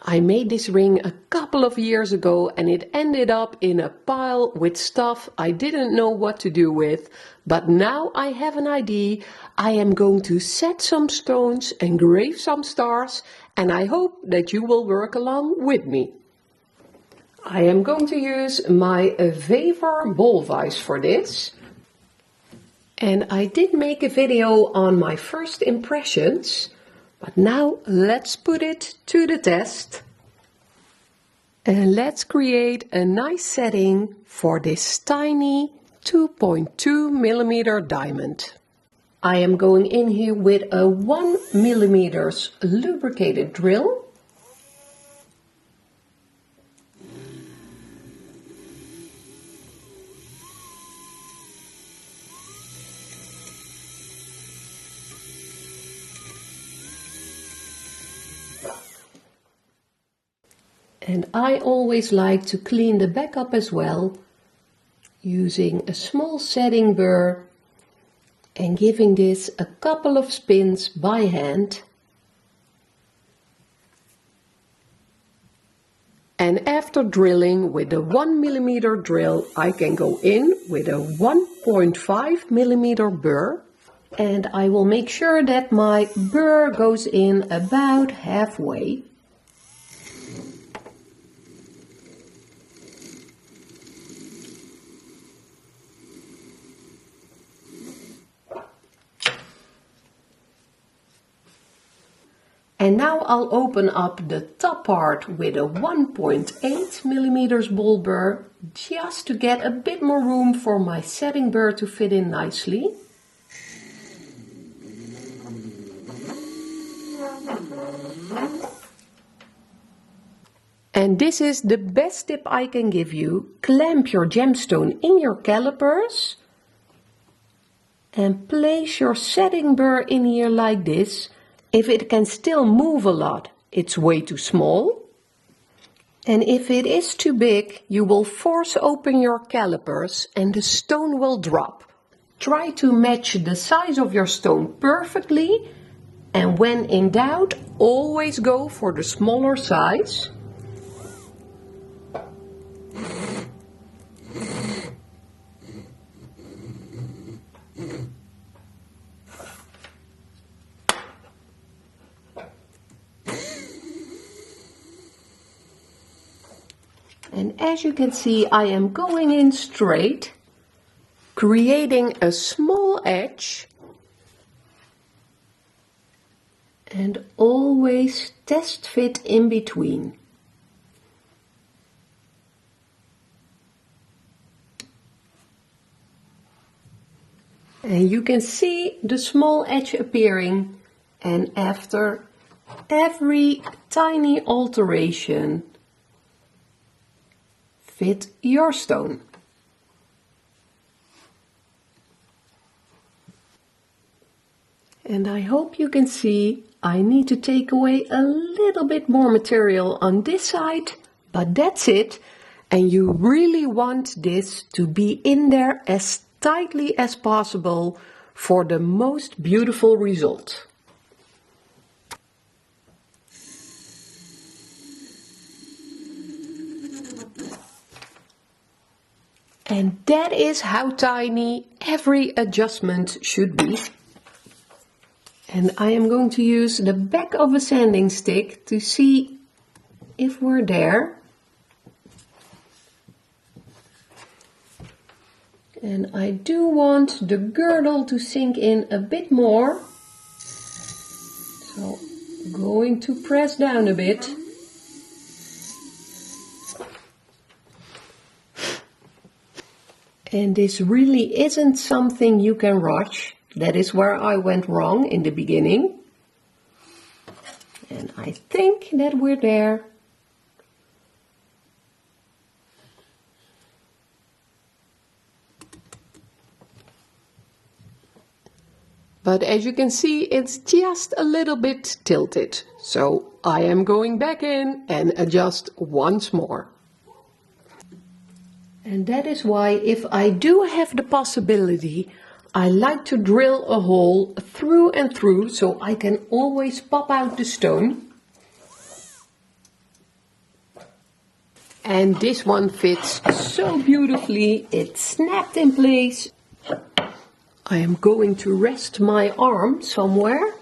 I made this ring a couple of years ago and it ended up in a pile with stuff I didn't know what to do with, but now I have an idea. I am going to set some stones, engrave some stars, and I hope that you will work along with me. I am going to use my Wever ball vise for this. And I did make a video on my first impressions, but now let's put it to the test. And let's create a nice setting for this tiny 2.2mm diamond. I am going in here with a 1mm lubricated drill. And I always like to clean the back up as well, using a small setting burr and giving this a couple of spins by hand. And after drilling with a 1mm drill, I can go in with a 1.5mm burr. And I will make sure that my burr goes in about halfway. And now I'll open up the top part with a 1.8mm ball burr, just to get a bit more room for my setting burr to fit in nicely. And this is the best tip I can give you. Clamp your gemstone in your calipers and place your setting burr in here like this. If it can still move a lot, it's way too small. And if it is too big, you will force open your calipers and the stone will drop. Try to match the size of your stone perfectly, and when in doubt, always go for the smaller size. And as you can see, I am going in straight, creating a small edge, and always test fit in between. And you can see the small edge appearing, and after every tiny alteration, fit your stone. And I hope you can see I need to take away a little bit more material on this side, but that's it. And you really want this to be in there as tightly as possible for the most beautiful result. And that is how tiny every adjustment should be. And I am going to use the back of a sanding stick to see if we're there. And I do want the girdle to sink in a bit more. So going to press down a bit. And this really isn't something you can rush. That is where I went wrong in the beginning. And I think that we're there. But as you can see, it's just a little bit tilted. So I am going back in and adjust once more. And that is why, if I do have the possibility, I like to drill a hole through and through so I can always pop out the stone. And this one fits so beautifully, it snapped in place. I am going to rest my arm somewhere,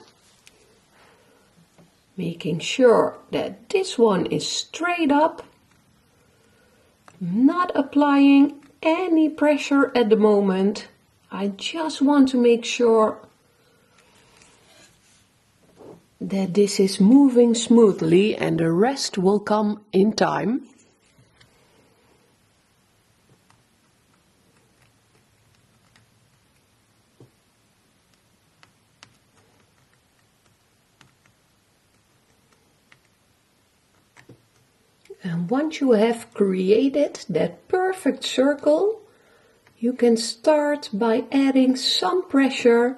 making sure that this one is straight up, not applying any pressure at the moment. I just want to make sure that this is moving smoothly, and the rest will come in time. And once you have created that perfect circle, you can start by adding some pressure,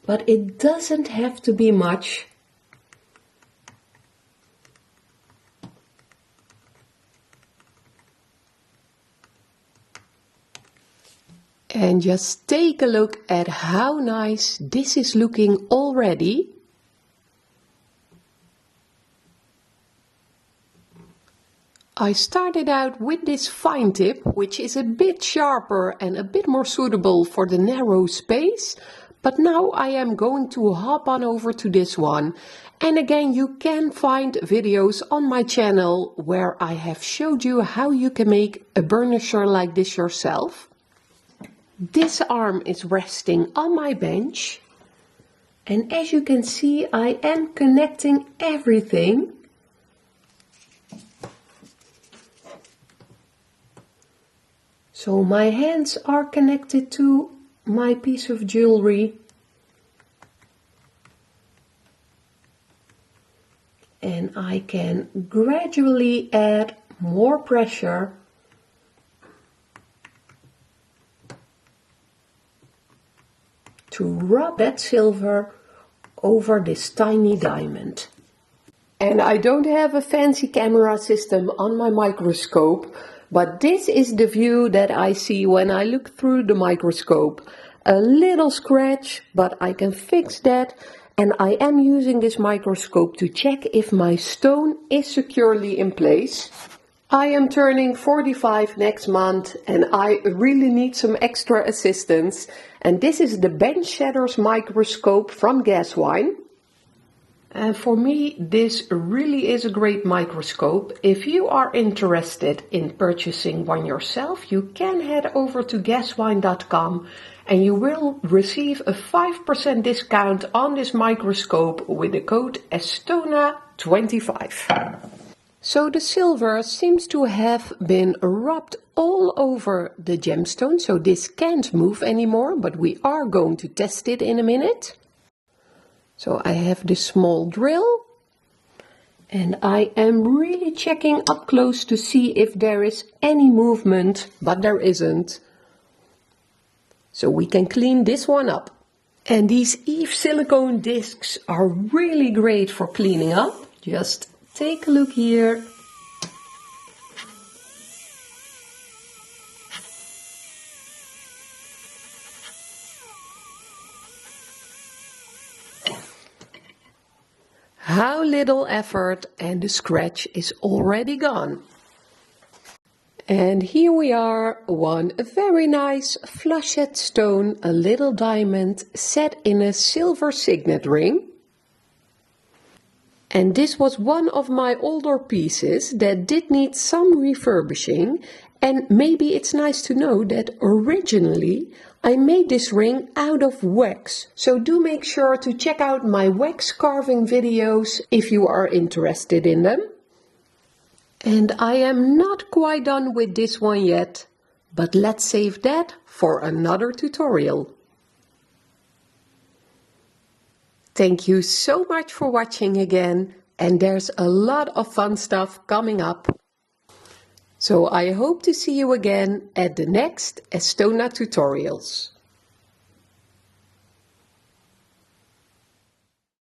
but it doesn't have to be much. And just take a look at how nice this is looking already. I started out with this fine tip, which is a bit sharper and a bit more suitable for the narrow space, but now I am going to hop on over to this one. And again, you can find videos on my channel where I have showed you how you can make a burnisher like this yourself. This arm is resting on my bench, and as you can see, I am connecting everything. So my hands are connected to my piece of jewelry. And I can gradually add more pressure to rub that silver over this tiny diamond. And I don't have a fancy camera system on my microscope, but this is the view that I see when I look through the microscope. A little scratch, but I can fix that, and I am using this microscope to check if my stone is securely in place. I am turning 45 next month, and I really need some extra assistance, and this is the Bench Shatter's microscope from Gaswine. And for me, this really is a great microscope. If you are interested in purchasing one yourself, you can head over to gaswine.com and you will receive a 5% discount on this microscope with the code Estona25. So the silver seems to have been rubbed all over the gemstone, so this can't move anymore, but we are going to test it in a minute. So I have this small drill, and I am really checking up close to see if there is any movement, but there isn't. So we can clean this one up. And these Eve silicone discs are really great for cleaning up. Just take a look here. How little effort, and the scratch is already gone. And here we are, one very nice flushette stone, a little diamond set in a silver signet ring. And this was one of my older pieces that did need some refurbishing, and maybe it's nice to know that originally I made this ring out of wax, so do make sure to check out my wax carving videos if you are interested in them. And I am not quite done with this one yet, but let's save that for another tutorial. Thank you so much for watching again, and there's a lot of fun stuff coming up. So I hope to see you again at the next Estona tutorials.